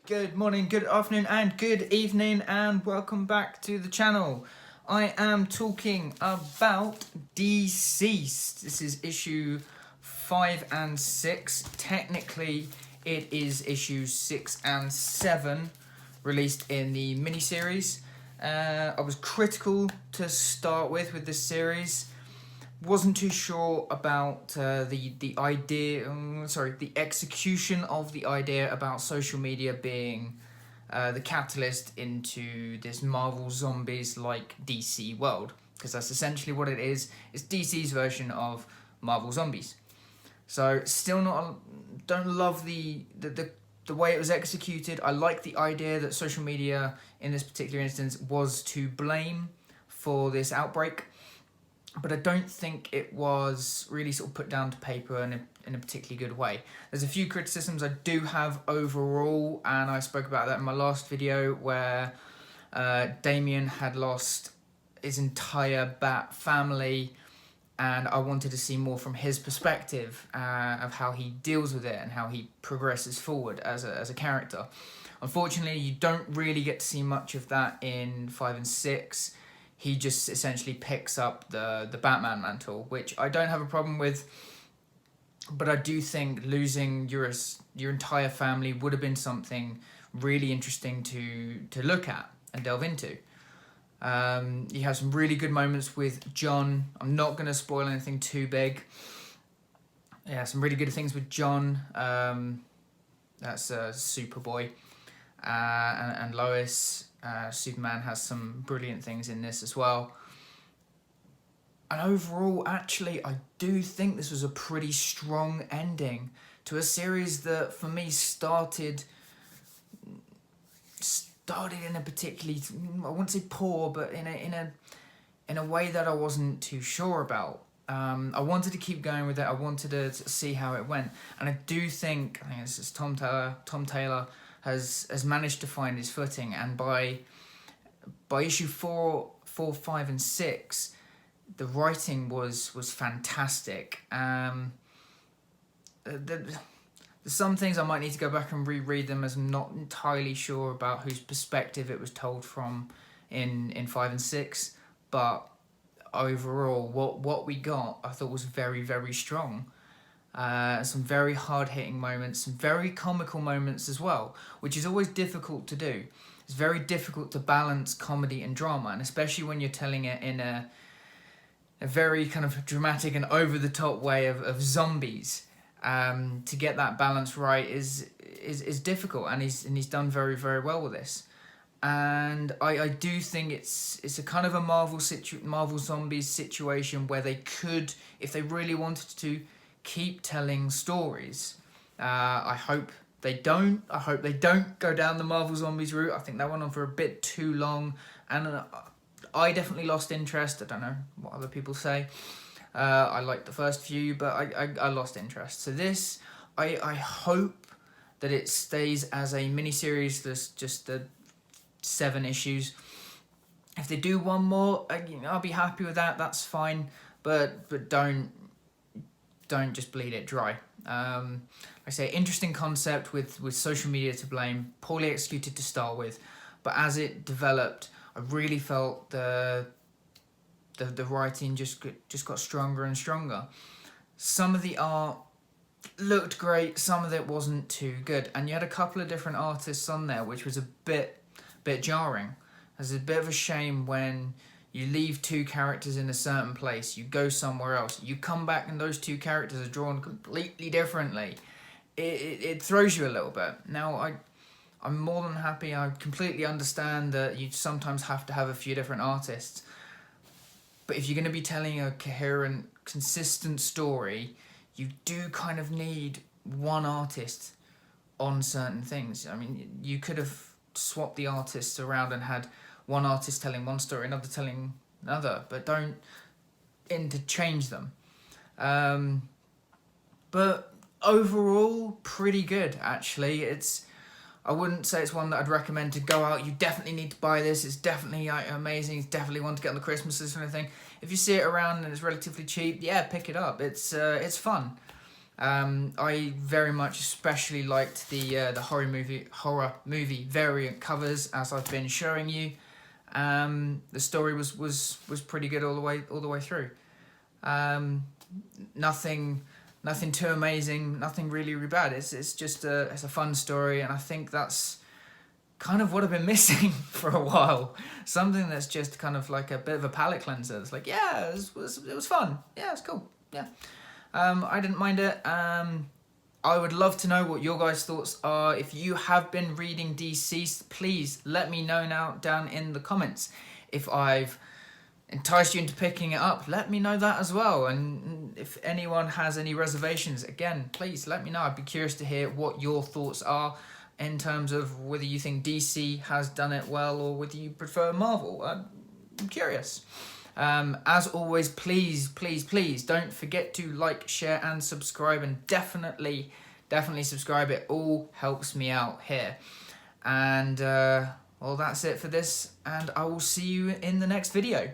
Good morning, good afternoon, and good evening, and welcome back to the channel. I am talking about DCeased. This is issue 5 and 6. Technically, it is issues 6 and 7 released in the miniseries. I was critical to start with this series. Wasn't too sure about the idea, the execution of the idea about social media being the catalyst into this Marvel Zombies like DC world, because that's essentially what it is. It's DC's version of Marvel Zombies. So still don't love the way it was executed. I like the idea that social media in this particular instance was to blame for this outbreak, but I don't think it was really sort of put down to paper in a particularly good way. There's a few criticisms I do have overall, and I spoke about that in my last video, where Damien had lost his entire Bat family, and I wanted to see more from his perspective of how he deals with it and how he progresses forward as a character. Unfortunately, you don't really get to see much of that in 5 and 6. He just essentially picks up the Batman mantle, which I don't have a problem with, but I do think losing your entire family would have been something really interesting to look at and delve into. You have some really good moments with John. I'm not going to spoil anything too big. Yeah, some really good things with John. That's Superboy and Lois. Superman has some brilliant things in this as well. And overall, actually, I do think this was a pretty strong ending to a series that, for me, started in a particularly, I wouldn't say poor, but in a way that I wasn't too sure about. I wanted to keep going with it. I wanted to see how it went, and I think this is Tom Taylor has managed to find his footing, and by issue 4, 5, and 6, the writing was fantastic. There's some things I might need to go back and reread them, as I'm not entirely sure about whose perspective it was told from in 5 and 6, but overall, what we got, I thought was very, very strong. Some very hard-hitting moments, some very comical moments as well, which is always difficult to do. It's very difficult to balance comedy and drama, and especially when you're telling it in a very kind of dramatic and over-the-top way of zombies. To get that balance right is difficult, and he's done very, very well with this. And I do think it's a kind of a Marvel Zombies situation where they could, if they really wanted to, keep telling stories. I hope they don't. I hope they don't go down the Marvel Zombies route. I think that went on for a bit too long, and I definitely lost interest. I don't know what other people say. I liked the first few, but I lost interest. So this, I hope that it stays as a miniseries. There's just the 7 issues. If they do one more, I'll be happy with that. That's fine, but don't just bleed it dry. I say interesting concept with social media to blame, poorly executed to start with, but as it developed, I really felt the writing just got stronger and stronger. Some of the art looked great, some of it wasn't too good, and you had a couple of different artists on there, which was a bit jarring. It's a bit of a shame when you leave 2 characters in a certain place, you go somewhere else, you come back and those 2 characters are drawn completely differently. It throws you a little bit. Now, I'm more than happy. I completely understand that you sometimes have to have a few different artists. But if you're going to be telling a coherent, consistent story, you do kind of need one artist on certain things. I mean, you could have swapped the artists around and had one artist telling one story, another telling another, but don't interchange them. But overall, pretty good, actually. I wouldn't say it's one that I'd recommend to go out. You definitely need to buy this. It's definitely amazing. It's definitely one to get on the Christmas list or anything. If you see it around and it's relatively cheap, yeah, pick it up. It's fun. I very much especially liked the horror movie variant covers, as I've been showing you. The story was pretty good all the way through. Nothing too amazing, nothing really bad. It's just it's a fun story, and I think that's kind of what I've been missing for a while. Something that's just kind of like a bit of a palate cleanser. It's like, yeah, it was fun. Yeah, it's cool. Yeah. I didn't mind it. I would love to know what your guys' thoughts are. If you have been reading DCeased, please let me know now down in the comments. If I've enticed you into picking it up, let me know that as well. And if anyone has any reservations, again, please let me know. I'd be curious to hear what your thoughts are in terms of whether you think DC has done it well or whether you prefer Marvel. I'm curious. As always, please don't forget to like, share and subscribe, and definitely subscribe. It all helps me out here. And well, that's it for this, and I will see you in the next video.